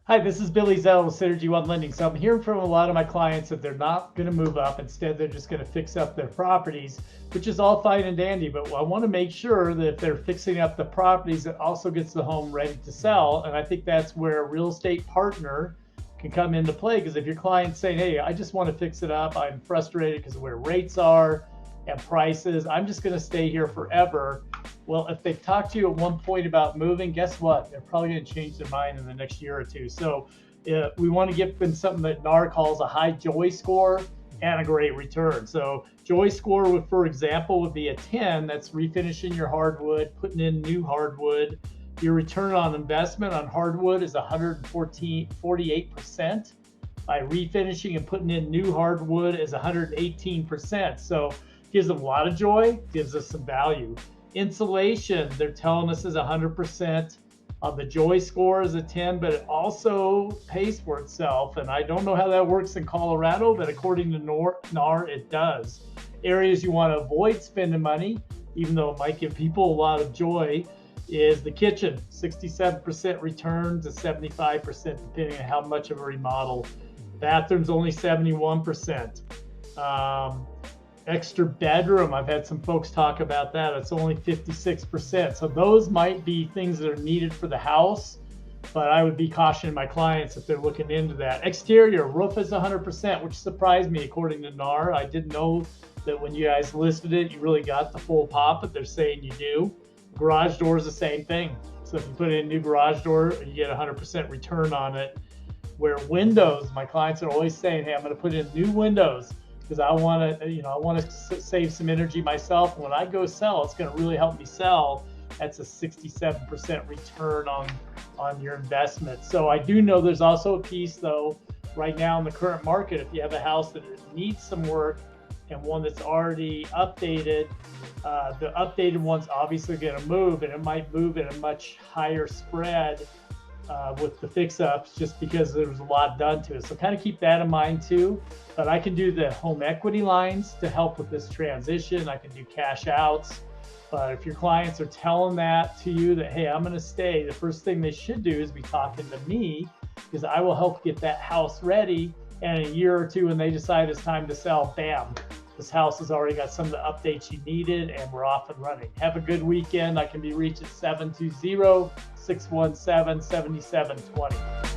Hi, this is Billy Zell with Synergy One Lending. So I'm hearing from a lot of my clients that they're not going to move up. Instead, they're just going to fix up their properties, which is all fine and dandy. But I want to make sure that if they're fixing up the properties, it also gets the home ready to sell. And I think that's where a real estate partner can come into play. Because if your client's saying, hey, I just want to fix it up, I'm frustrated because of where rates are and prices, I'm just going to stay here forever. Well, if they've talked to you at one point about moving, guess what? They're probably going to change their mind in the next year or two. So we want to give them something that NAR calls a high joy score and a great return. So joy score, would, for example, would be a 10. That's refinishing your hardwood, putting in new hardwood. Your return on investment on hardwood is 148%. By refinishing and putting in new hardwood is 118%. So gives them a lot of joy, gives us some value. Insulation, they're telling us is 100%. The joy score is a 10, but it also pays for itself. And I don't know how that works in Colorado, but according to NAR, it does. Areas you want to avoid spending money, even though it might give people a lot of joy, is the kitchen, 67% return to 75%, depending on how much of a remodel. Bathrooms only 71%. Extra bedroom, I've had some folks talk about that. It's only 56%. So those might be things that are needed for the house, but I would be cautioning my clients if they're looking into that. Exterior, roof is 100%, which surprised me according to NAR. I didn't know that when you guys listed it, you really got the full pop, but they're saying you do. Garage door is the same thing. So if you put in a new garage door, you get 100% return on it. Where windows, my clients are always saying, hey, I'm going to put in new windows because I want to save some energy myself. And when I go sell, it's going to really help me sell. That's a 67% return on your investment. So I do know there's also a piece, though, right now in the current market, if you have a house that needs some work and one that's already updated, the updated one's obviously going to move, and it might move at a much higher spread with the fix-ups, just because there was a lot done to it. So kind of keep that in mind too. But I can do the home equity lines to help with this transition. I can do cash outs. But if your clients are telling that to you that, hey, I'm going to stay, the first thing they should do is be talking to me, because I will help get that house ready. And in a year or two, when they decide it's time to sell, bam, this house has already got some of the updates you needed, and we're off and running. Have a good weekend. I can be reached at 720-617-7720.